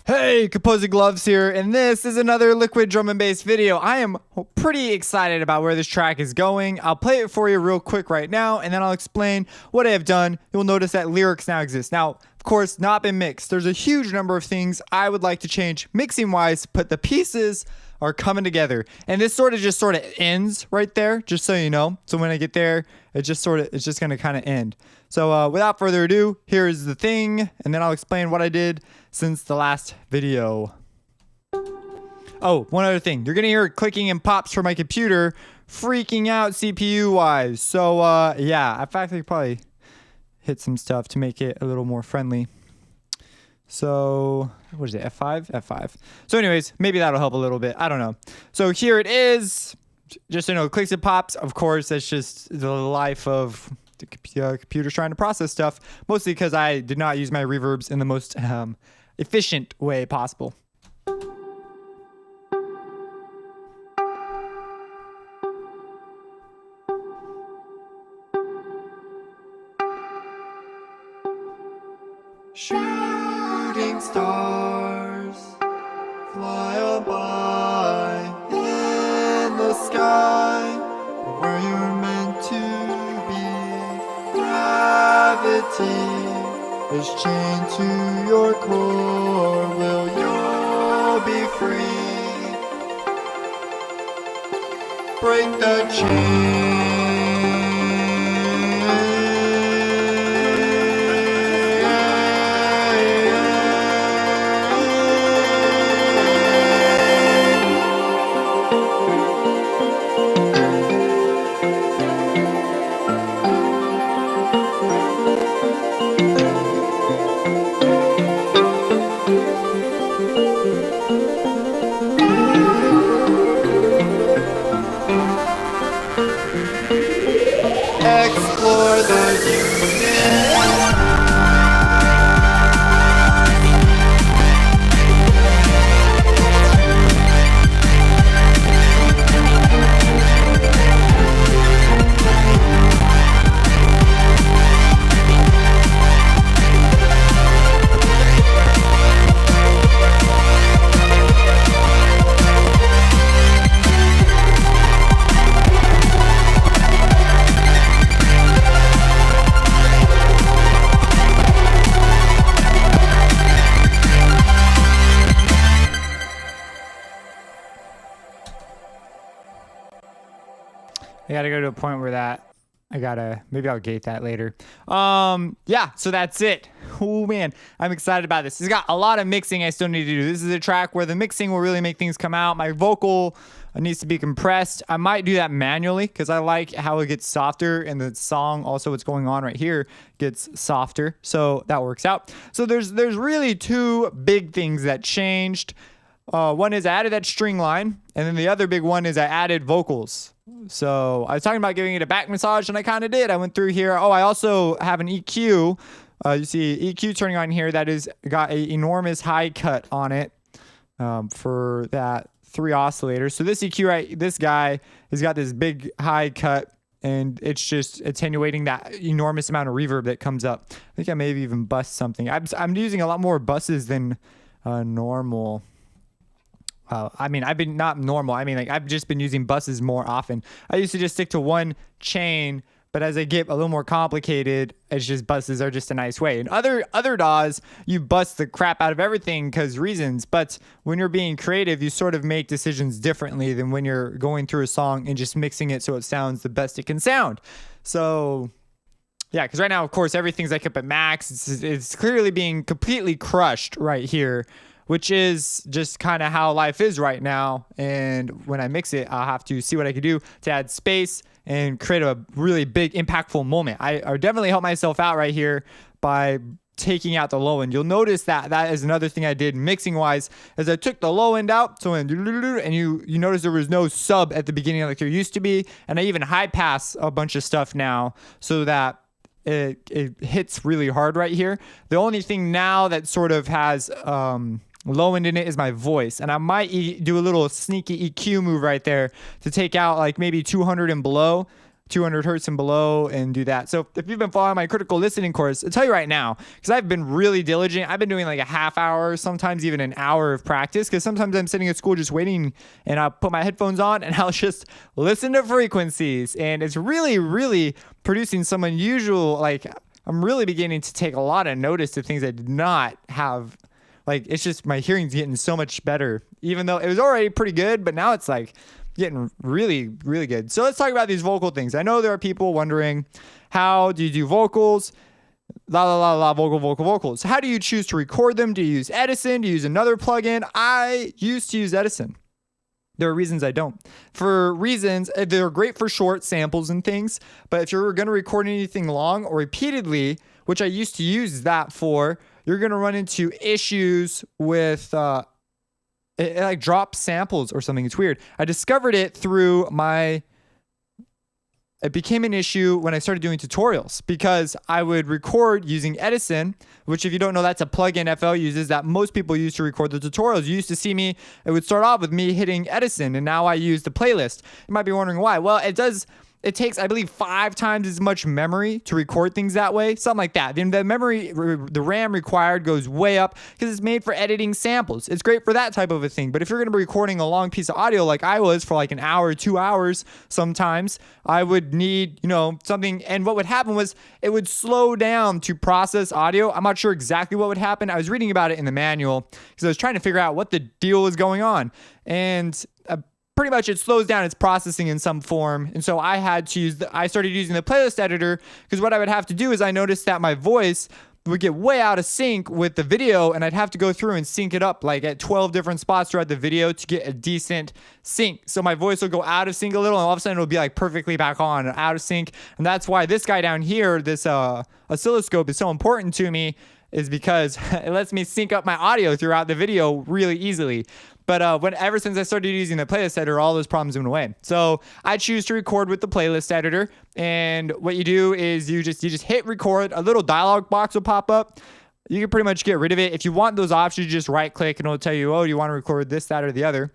Hey, Composing Gloves here, and this is another liquid drum and bass video. I am pretty excited about where this track is going. I'll play it for you real quick right now, and then I'll explain what I have done. You'll notice that lyrics now exist. Now, of course, not been mixed. There's a huge number of things I would like to change mixing-wise, but the pieces are coming together. And this sort of ends right there, just so you know. So when I get there, it's just going to kind of end. So without further ado, here is the thing, and then I'll explain what I did since the last video. Oh, one other thing. You're going to hear clicking and pops from my computer, freaking out CPU-wise. So, yeah, in fact, I could probably hit some stuff to make it a little more friendly. So, what is it, F5? F5. So anyways, maybe that'll help a little bit. I don't know. So here it is. Just so you know, clicks and pops. Of course, that's just the life of the computer's trying to process stuff. Mostly because I did not use my reverbs in the most efficient way possible. Shooting stars fly by in the sky where you're meant to be. Gravity is chained to your core. Will you be free? Break the chain. Explore the universe. I gotta go to a point where maybe I'll gate that later. Yeah, so that's it. Oh man, I'm excited about this. It's got a lot of mixing I still need to do. This is a track where the mixing will really make things come out. My vocal needs to be compressed. I might do that manually because I like how it gets softer, and the song, also what's going on right here, gets softer. So that works out. So there's really two big things that changed. One is I added that string line, and then the other big one is I added vocals. So I was talking about giving it a back massage, and I kind of did. I went through here. Oh, I also have an EQ. You see EQ turning on here. That is got an enormous high cut on it for that 3 oscillators. So this EQ, this guy has got this big high cut, and it's just attenuating that enormous amount of reverb that comes up. I think I maybe even bust something. I'm using a lot more buses than normal. I've been not normal. I've just been using buses more often. I used to just stick to one chain, but as I get a little more complicated, it's just buses are just a nice way. In other DAWs, you bust the crap out of everything because reasons. But when you're being creative, you sort of make decisions differently than when you're going through a song and just mixing it so it sounds the best it can sound. So yeah, because right now, of course, everything's like up at max. It's clearly being completely crushed right here, which is just kind of how life is right now. And when I mix it, I'll have to see what I can do to add space and create a really big, impactful moment. I definitely help myself out right here by taking out the low end. You'll notice that is another thing I did mixing-wise, is I took the low end out, so and you notice there was no sub at the beginning like there used to be, and I even high pass a bunch of stuff now so that it hits really hard right here. The only thing now that sort of has low end in it is my voice, and I might do a little sneaky EQ move right there to take out like maybe 200 and below, 200 hertz and below and do that. So if you've been following my critical listening course, I'll tell you right now, because I've been really diligent. I've been doing like a half hour, sometimes even an hour of practice, because sometimes I'm sitting at school just waiting and I'll put my headphones on and I'll just listen to frequencies. And it's really, really producing some unusual, like I'm really beginning to take a lot of notice to things I did not have. Like it's just my hearing's getting so much better, even though it was already pretty good, but now it's like getting really, really good. So let's talk about these vocal things. I know there are people wondering, how do you do vocals? La la la la, vocals. How do you choose to record them? Do you use Edison? Do you use another plugin? I used to use Edison. There are reasons I don't. For reasons, they're great for short samples and things, but if you're going to record anything long or repeatedly, which I used to use that for, you're going to run into issues with it like drops samples or something. It's weird. I discovered it through it became an issue when I started doing tutorials, because I would record using Edison, which if you don't know, that's a plugin FL uses that most people use to record the tutorials. You used to see me, it would start off with me hitting Edison, and now I use the playlist. You might be wondering why. Well, it takes, I believe, 5 times as much memory to record things that way. Something like that. Then the memory, the RAM required goes way up because it's made for editing samples. It's great for that type of a thing. But if you're going to be recording a long piece of audio like I was for like an hour, 2 hours sometimes, I would need, something. And what would happen was it would slow down to process audio. I'm not sure exactly what would happen. I was reading about it in the manual because I was trying to figure out what the deal was going on. And pretty much it slows down its processing in some form. And so I started using the playlist editor, because what I would have to do is I noticed that my voice would get way out of sync with the video, and I'd have to go through and sync it up like at 12 different spots throughout the video to get a decent sync. So my voice will go out of sync a little, and all of a sudden it'll be like perfectly back on, out of sync. And that's why this guy down here, this oscilloscope, is so important to me, is because it lets me sync up my audio throughout the video really easily. But ever since I started using the playlist editor, all those problems went away. So I choose to record with the playlist editor. And what you do is you just hit record. A little dialog box will pop up. You can pretty much get rid of it. If you want those options, you just right click and it'll tell you, oh, do you want to record this, that, or the other?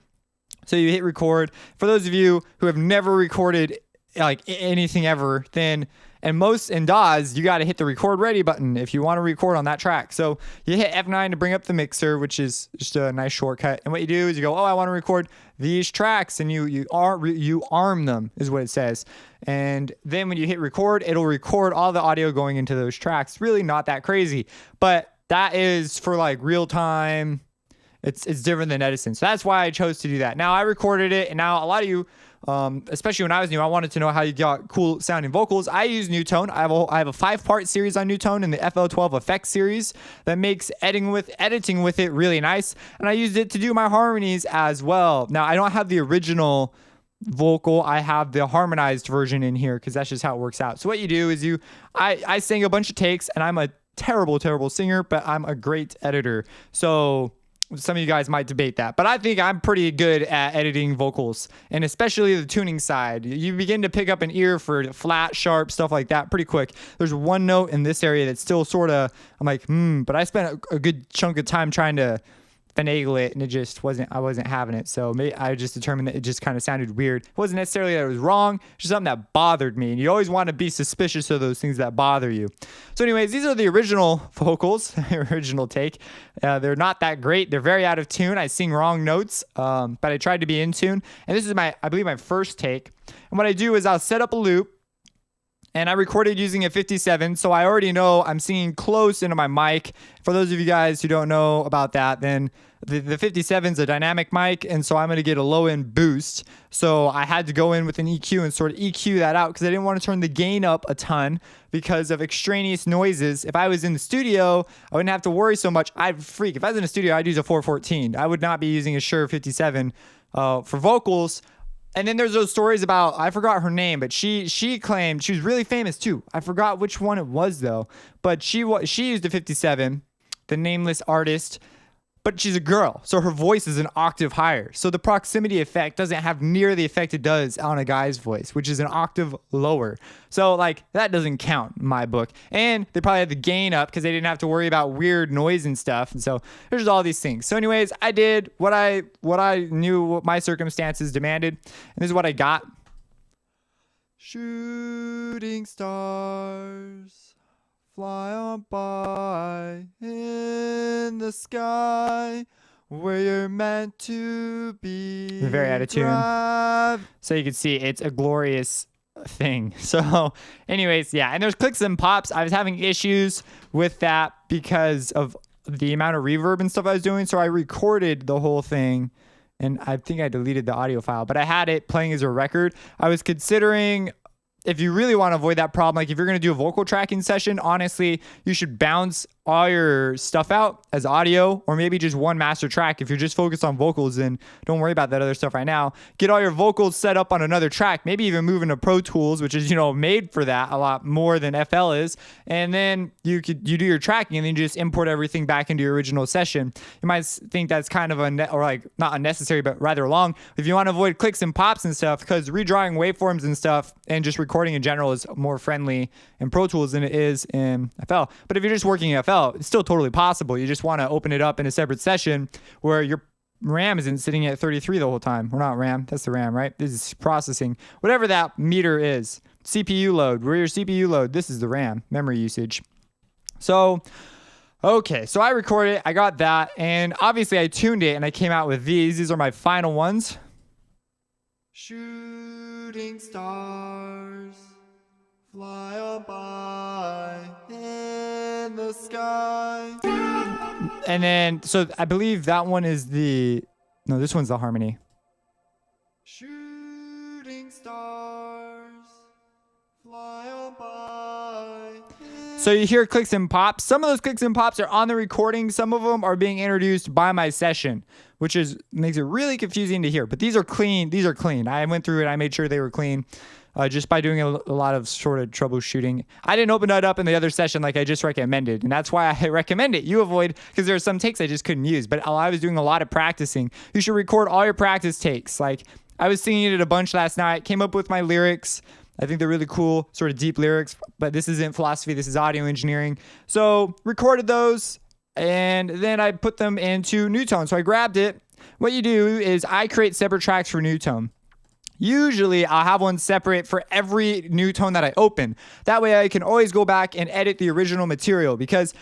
So you hit record. For those of you who have never recorded like anything ever, then and DAWs, you got to hit the record ready button if you want to record on that track. So you hit F9 to bring up the mixer, which is just a nice shortcut. And what you do is you go, oh, I want to record these tracks, and you arm them is what it says. And then when you hit record, it'll record all the audio going into those tracks. Really not that crazy, but that is for like real time. It's different than Edison. So that's why I chose to do that. Now I recorded it, and now a lot of you, especially when I was new, I wanted to know how you got cool sounding vocals. I use Newtone. I have a 5-part series on Newtone in the FL12 Effects series that makes editing with it really nice. And I used it to do my harmonies as well. Now I don't have the original vocal. I have the harmonized version in here because that's just how it works out. So what you do is I sang a bunch of takes, and I'm a terrible, terrible singer, but I'm a great editor. So some of you guys might debate that, but I think I'm pretty good at editing vocals, and especially the tuning side. You begin to pick up an ear for flat, sharp, stuff like that pretty quick. There's one note in this area that's still sort of, I'm like, but I spent a good chunk of time trying to finagle it, and I wasn't having it. So maybe I just determined that it just kind of sounded weird. It wasn't necessarily that it was wrong, it's just something that bothered me, and you always want to be suspicious of those things that bother you. So anyways, these are the original vocals, the original take. They're not that great. They're very out of tune. I sing wrong notes, but I tried to be in tune. And this is I believe my first take. And what I do is I'll set up a loop, and I recorded using a 57, so I already know I'm singing close into my mic. For those of you guys who don't know about that, then the 57 is a dynamic mic, and so I'm going to get a low-end boost. So I had to go in with an EQ and sort of EQ that out because I didn't want to turn the gain up a ton because of extraneous noises. If I was in the studio, I wouldn't have to worry so much. I'd freak. If I was in a studio, I'd use a 414. I would not be using a Shure 57 for vocals. And then there's those stories about, I forgot her name, but she claimed she was really famous too. I forgot which one it was though, but she used a 57, the nameless artist, but she's a girl, so her voice is an octave higher. So the proximity effect doesn't have near the effect it does on a guy's voice, which is an octave lower. So like that doesn't count in my book. And they probably had the gain up because they didn't have to worry about weird noise and stuff. And so there's all these things. So anyways, I did what I knew what my circumstances demanded, and this is what I got. Shooting stars fly on by in the sky where you're meant to be. Very out of tune. So you can see it's a glorious thing. So anyways, yeah, and there's clicks and pops. I was having issues with that because of the amount of reverb and stuff I was doing. So I recorded the whole thing. And I think I deleted the audio file, but I had it playing as a record. I was considering, if you really want to avoid that problem, like if you're going to do a vocal tracking session, honestly, you should bounce all your stuff out as audio, or maybe just one master track. If you're just focused on vocals, then don't worry about that other stuff right now. Get all your vocals set up on another track, maybe even move into Pro Tools, which is, made for that a lot more than FL is. And then you do your tracking, and then you just import everything back into your original session. You might think that's kind of not unnecessary, but rather long. If you want to avoid clicks and pops and stuff, because redrawing waveforms and stuff and just recording in general is more friendly in Pro Tools than it is in FL. But if you're just working in FL, it's still totally possible. You just want to open it up in a separate session where your RAM isn't sitting at 33 the whole time. Or not RAM, that's the RAM, right? This is processing. Whatever that meter is. CPU load. Where your CPU load, this is the RAM, memory usage. So, okay, so I recorded it, I got that, and obviously I tuned it and I came out with these. These are my final ones. Shooting stars fly on by in the sky. And then, so I believe that one is no, this one's the harmony. Shooting stars fly on by. So you hear clicks and pops. Some of those clicks and pops are on the recording. Some of them are being introduced by my session, which makes it really confusing to hear. But these are clean. These are clean. I went through it. I made sure they were clean. Just by doing a lot of sort of troubleshooting. I didn't open that up in the other session like I just recommended, and that's why I recommend it. You avoid, because there are some takes I just couldn't use, but I was doing a lot of practicing. You should record all your practice takes. Like, I was singing it a bunch last night, came up with my lyrics. I think they're really cool, sort of deep lyrics, but this isn't philosophy, this is audio engineering. So, recorded those, and then I put them into Newtone. So I grabbed it. What you do is I create separate tracks for Newtone. Usually I'll have one separate for every Newtone that I open. That way I can always go back and edit the original material, because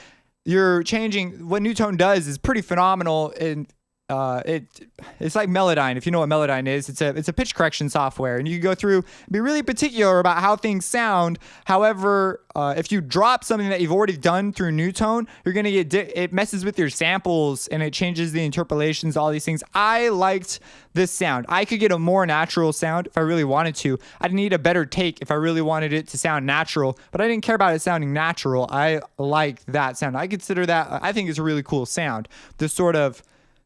you're changing. What Newtone does is pretty phenomenal, and it's like Melodyne. If you know what Melodyne is, it's a pitch correction software, and you can go through and be really particular about how things sound. However, if you drop something that you've already done through Newtone, you're gonna get it messes with your samples, and it changes the interpolations, all these things. I liked this sound. I could get a more natural sound if I really wanted to. I'd need a better take if I really wanted it to sound natural, but I didn't care about it sounding natural. I liked that sound. I consider that, I think it's a really cool sound. This sort of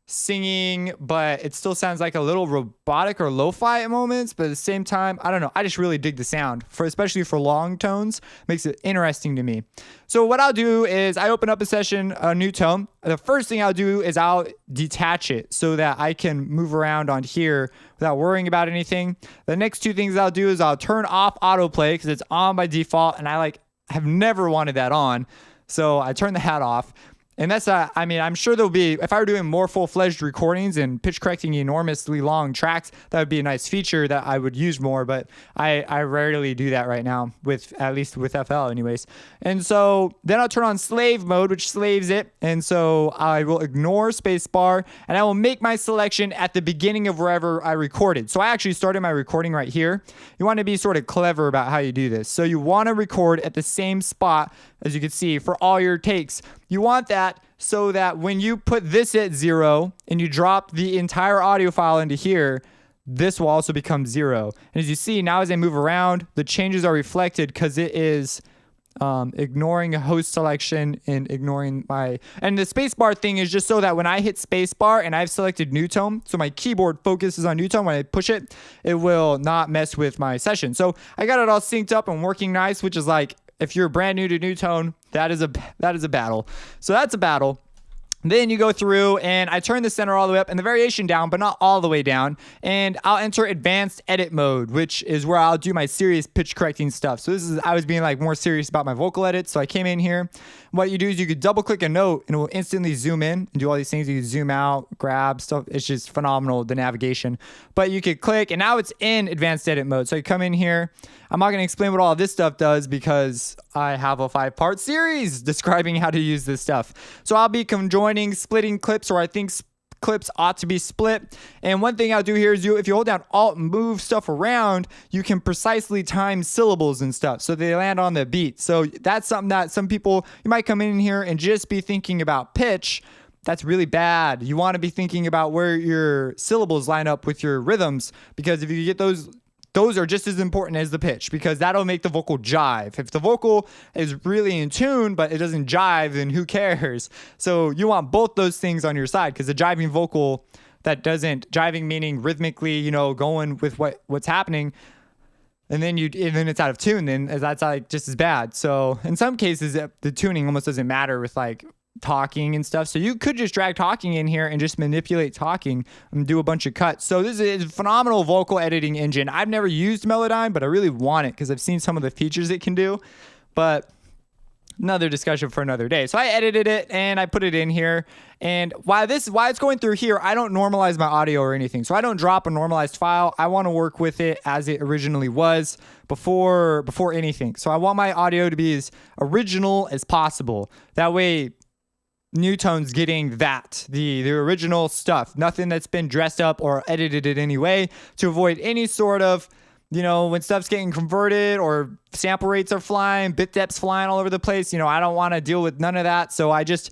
singing, but it still sounds like a little robotic or lo-fi at moments, but at the same time, I don't know, I just really dig the sound, especially for long tones. Makes it interesting to me. So what I'll do is I open up a session, a Newtone. The first thing I'll do is I'll detach it so that I can move around on here without worrying about anything. The next two things I'll do is I'll turn off autoplay, because it's on by default, and I have never wanted that on, so I turn the hat off. And that's, I'm sure there'll be, if I were doing more full-fledged recordings and pitch correcting enormously long tracks, that would be a nice feature that I would use more, but I rarely do that right now, at least with FL anyways. And so then I'll turn on slave mode, which slaves it. And so I will ignore spacebar, and I will make my selection at the beginning of wherever I recorded. So I actually started my recording right here. You want to be sort of clever about how you do this. So you want to record at the same spot, as you can see, for all your takes. You want that so that when you put this at 0 and you drop the entire audio file into here, this will also become 0. And as you see, now as I move around, the changes are reflected because it is ignoring a host selection and ignoring and the spacebar thing is just so that when I hit spacebar and I've selected Newtone, so my keyboard focuses on Newtone, when I push it, it will not mess with my session. So I got it all synced up and working nice, which is like, if you're brand new to Newtone, that is a battle. So that's a battle. Then you go through and I turn the center all the way up and the variation down, but not all the way down. And I'll enter advanced edit mode, which is where I'll do my serious pitch correcting stuff. So I was being more serious about my vocal edits. So I came in here. What you do is you could double click a note and it will instantly zoom in and do all these things. You can zoom out, grab stuff. It's just phenomenal, the navigation. But you could click and now it's in advanced edit mode. So you come in here. I'm not going to explain what all of this stuff does because I have a 5-part series describing how to use this stuff. So I'll be conjoining, splitting clips, or I think clips ought to be split. And one thing I'll do here is if you hold down Alt and move stuff around, you can precisely time syllables and stuff so they land on the beat. So that's something that some people, you might come in here and just be thinking about pitch. That's really bad. You want to be thinking about where your syllables line up with your rhythms, because if you get those are just as important as the pitch, because that'll make the vocal jive. If the vocal is really in tune, but it doesn't jive, then who cares? So you want both those things on your side, because the jiving vocal that doesn't, jiving meaning rhythmically, you know, going with what's happening, and then it's out of tune, then that's like just as bad. So in some cases, the tuning almost doesn't matter with like talking and stuff. So you could just drag talking in here and just manipulate talking and do a bunch of cuts. So this is a phenomenal vocal editing engine. I've never used Melodyne, but I really want it because I've seen some of the features it can do. But another discussion for another day. So I edited it and I put it in here. And while it's going through here, I don't normalize my audio or anything. So I don't drop a normalized file. I want to work with it as it originally was before anything. So I want my audio to be as original as possible. That way, Newtone's getting the original stuff, nothing that's been dressed up or edited in any way, to avoid any sort of, you know, when stuff's getting converted or sample rates are flying, bit depths flying all over the place. You know, I don't want to deal with none of that. So I just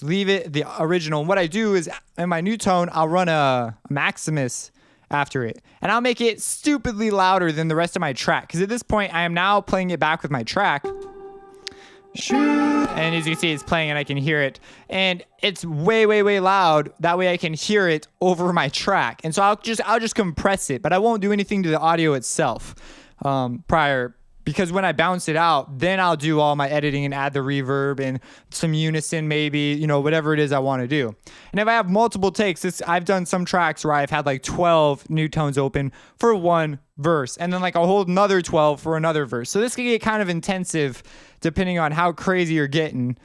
leave it the original. And what I do is in my Newtone, I'll run a Maximus after it, and I'll make it stupidly louder than the rest of my track. Because at this point, I am now playing it back with my track. And as you can see, it's playing and I can hear it, and it's way, way, way loud. That way I can hear it over my track. And so I'll just compress it, but I won't do anything to the audio itself because when I bounce it out, then I'll do all my editing and add the reverb and some unison, maybe, you know, whatever it is I want to do. And if I have multiple takes, I've done some tracks where I've had like 12 Newtones open for one verse, and then like I'll hold another 12 for another verse. So this can get kind of intensive depending on how crazy you're getting.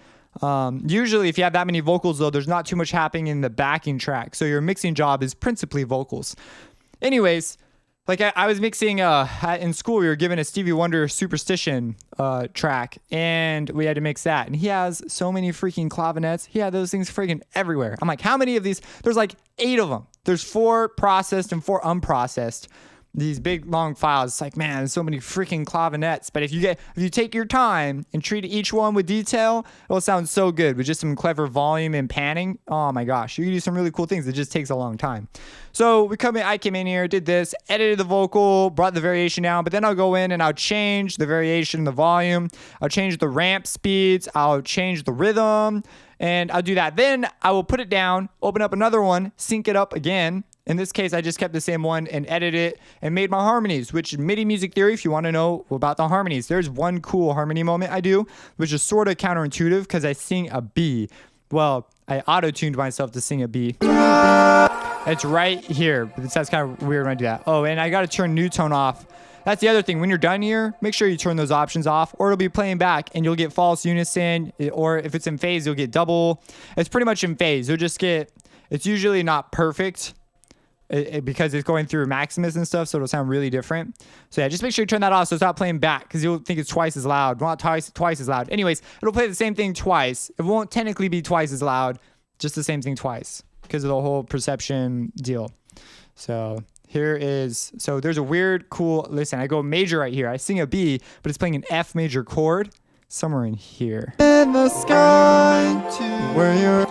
Usually if you have that many vocals though, there's not too much happening in the backing track. So your mixing job is principally vocals. Anyways, like I was mixing in school, we were given a Stevie Wonder Superstition track, and we had to mix that. And he has so many freaking clavinets. He had those things freaking everywhere. I'm like, how many of these? There's like 8 of them. There's 4 processed and 4 unprocessed. These big long files. It's like, man, there's so many freaking clavinets. But if you take your time and treat each one with detail, it will sound so good with just some clever volume and panning. Oh my gosh, you can do some really cool things. It just takes a long time. So I came in here, did this, edited the vocal, brought the variation down, but then I'll go in and I'll change the variation, the volume. I'll change the ramp speeds. I'll change the rhythm, and I'll do that. Then I will put it down, open up another one, sync it up again. In this case, I just kept the same one and edited it and made my harmonies, which MIDI music theory, if you want to know about the harmonies, there's one cool harmony moment I do, which is sort of counterintuitive because I sing a B. Well, I auto-tuned myself to sing a B. It's right here, but that's kind of weird when I do that. Oh, and I got to turn Newtone off. That's the other thing. When you're done here, make sure you turn those options off, or it'll be playing back and you'll get false unison, or if it's in phase, you'll get double. It's pretty much in phase. You'll just get, it's usually not perfect. Because it's going through Maximus and stuff, so it'll sound really different. So yeah, just make sure you turn that off so it's not playing back, because you'll think it's twice as loud. Well, not twice as loud. Anyways, it'll play the same thing twice. It won't technically be twice as loud, just the same thing twice, because of the whole perception deal. So there's a weird, cool, listen, I go major right here. I sing a B, but it's playing an F major chord somewhere in here. In the sky, where you're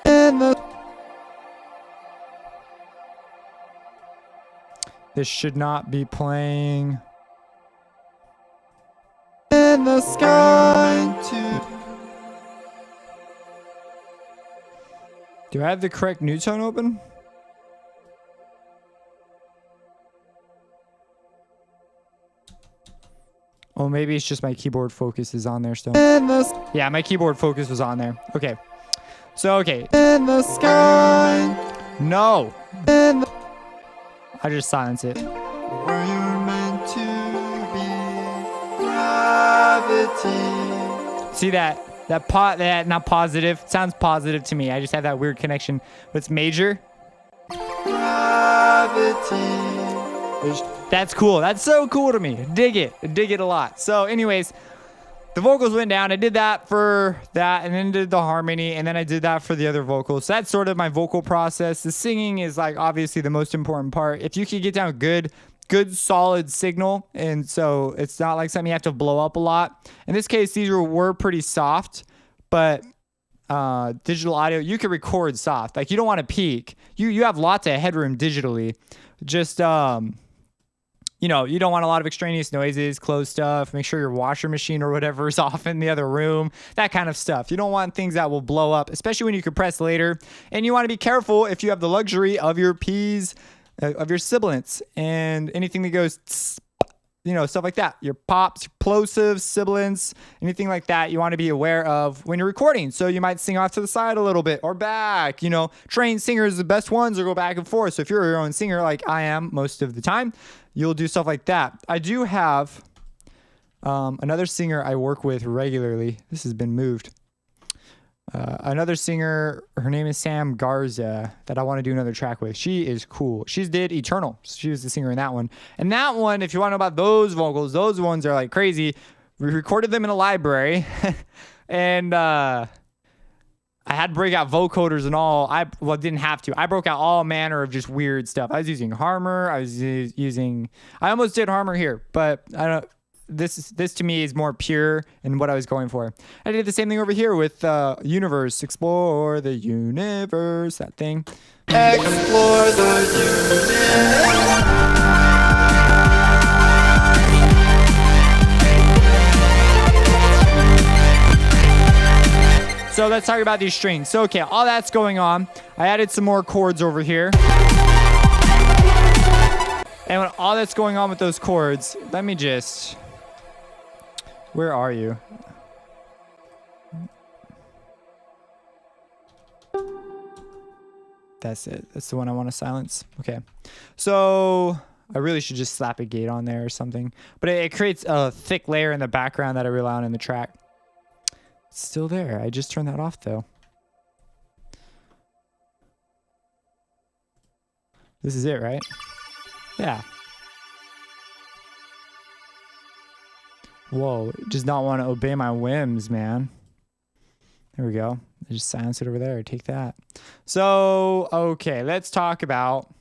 in the... This should not be playing. In the sky too. Do I have the correct Newtone open? Oh, maybe it's just my keyboard focus is on there still. Yeah, my keyboard focus was on there. Okay. So, okay. In the sky. No. I just silence it. Where you're meant to be, gravity. See that not positive. It sounds positive to me. I just have that weird connection. But it's major. Gravity. That's cool. That's so cool to me. Dig it. Dig it a lot. So anyways, the vocals went down. I did that for that and then did the harmony and then I did that for the other vocals. So that's sort of my vocal process. The singing is like obviously the most important part. If you can get down good solid signal, and so it's not like something you have to blow up a lot. In this case, these were pretty soft, but digital audio, you can record soft. Like you don't want to peak. You have lots of headroom digitally. Just you know, you don't want a lot of extraneous noises, close stuff. Make sure your washer machine or whatever is off in the other room, that kind of stuff. You don't want things that will blow up, especially when you compress later. And you want to be careful if you have the luxury of your P's, of your sibilants, and anything that goes tss, you know, stuff like that. Your pops, your plosives, sibilants, anything like that you want to be aware of when you're recording. So you might sing off to the side a little bit or back. You know, trained singers, the best ones, will go back and forth. So if you're your own singer like I am most of the time, you'll do stuff like that. I do have another singer I work with regularly. This has been moved. Another singer, her name is Sam Garza, that I want to do another track with. She is cool. She did Eternal. She was the singer in that one. And that one, if you want to know about those vocals, those ones are like crazy. We recorded them in a library. And I had to break out vocoders and all. Well, didn't have to. I broke out all manner of just weird stuff. I was using Harmor. I almost did Harmor here, but I don't. This to me is more pure in what I was going for. I did the same thing over here with Universe. Explore the universe. That thing. Explore the universe. So let's talk about these strings. So, okay, all that's going on. I added some more chords over here. And when all that's going on with those chords, let me just... Where are you? That's it. That's the one I want to silence. Okay. So I really should just slap a gate on there or something. But it creates a thick layer in the background that I rely on in the track. It's still there. I just turned that off though. This is it, right? Yeah. Whoa, it does not want to obey my whims, man. There we go. I just silence it over there. Take that. So, okay, let's talk about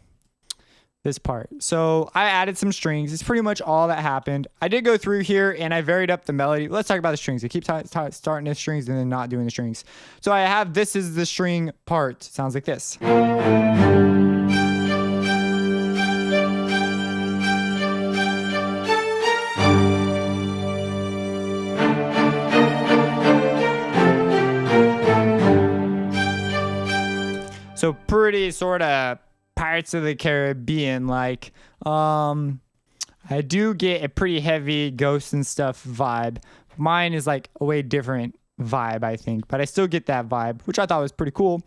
this part. So I added some strings. It's pretty much all that happened. I did go through here and I varied up the melody. Let's talk about the strings. I keep starting the strings and then not doing the strings. So I have, this is the string part. It sounds like this. So pretty sort of Pirates of the Caribbean like. I do get a pretty heavy Ghosts and Stuff vibe. Mine is like a way different vibe, I think, but I still get that vibe, which I thought was pretty cool.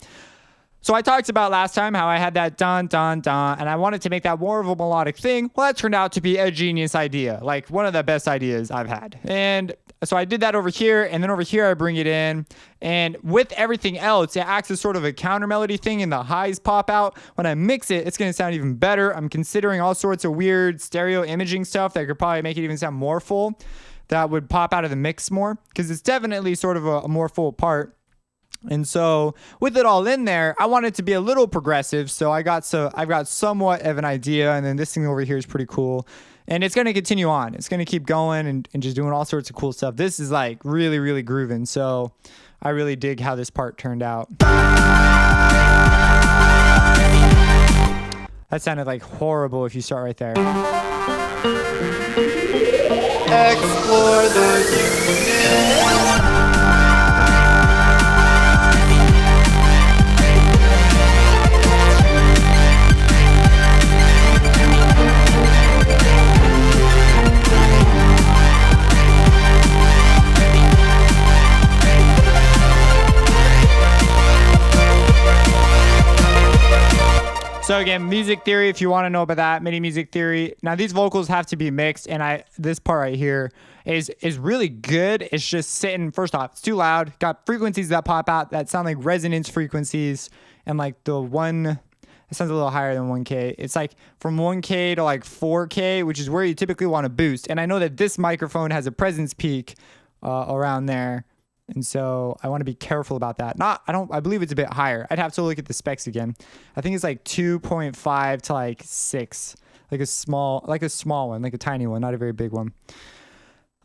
So I talked about last time how I had that dun dun dun and I wanted to make that more of a melodic thing. Well, that turned out to be a genius idea, like one of the best ideas I've had. And so I did that over here, and then over here I bring it in, and with everything else, it acts as sort of a counter melody thing, and the highs pop out. When I mix it, it's going to sound even better. I'm considering all sorts of weird stereo imaging stuff that could probably make it even sound more full, that would pop out of the mix more, because it's definitely sort of a more full part. And so with it all in there, I want it to be a little progressive. So I've got somewhat of an idea, and then this thing over here is pretty cool. And it's going to continue on. It's going to keep going and just doing all sorts of cool stuff. This is like really, really grooving. So I really dig how this part turned out. That sounded like horrible if you start right there. Explore the universe. So again, music theory, if you want to know about that, MIDI music theory. Now these vocals have to be mixed, and this part right here is really good. It's just sitting, first off, it's too loud. Got frequencies that pop out that sound like resonance frequencies, and like the one It sounds a little higher than 1K. It's like from 1K to like 4K, which is where you typically want to boost. And I know that this microphone has a presence peak around there. And so I want to be careful about that. I believe it's a bit higher. I'd have to look at the specs again. I think it's like 2.5 to like 6, like a small one, like a tiny one, not a very big one.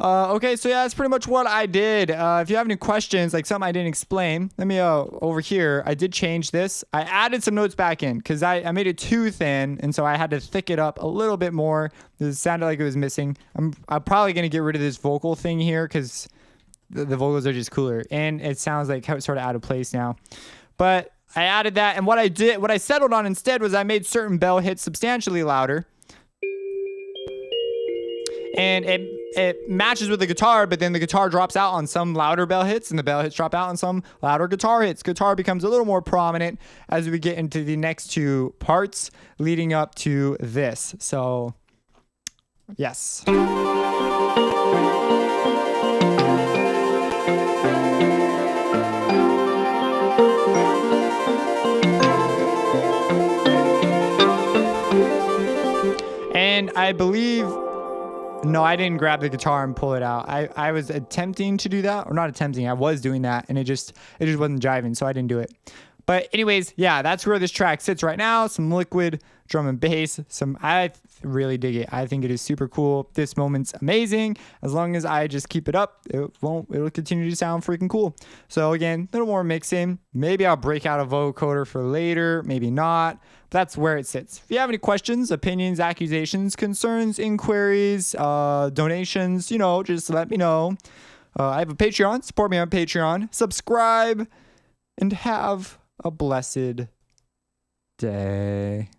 Okay, so yeah, that's pretty much what I did. If you have any questions, like something I didn't explain, let me, over here, I did change this. I added some notes back in because I made it too thin, and so I had to thick it up a little bit more. It sounded like it was missing. I'm probably going to get rid of this vocal thing here because the vocals are just cooler, and it sounds like sort of out of place now. But I added that, and what I settled on instead was I made certain bell hits substantially louder. And it matches with the guitar, but then the guitar drops out on some louder bell hits, and the bell hits drop out on some louder guitar hits. Guitar becomes a little more prominent as we get into the next two parts leading up to this. So, yes. And I believe... No, I didn't grab the guitar and pull it out. I was attempting to do that, or not attempting. I was doing that, and it just wasn't jiving, so I didn't do it. But anyways, yeah, that's where this track sits right now. Some liquid drum and bass. I really dig it. I think it is super cool. This moment's amazing. As long as I just keep it up, it'll continue to sound freaking cool. So again, a little more mixing. Maybe I'll break out a vocoder for later, maybe not. But that's where it sits. If you have any questions, opinions, accusations, concerns, inquiries, donations, just let me know. I have a Patreon. Support me on Patreon. Subscribe and have a blessed day.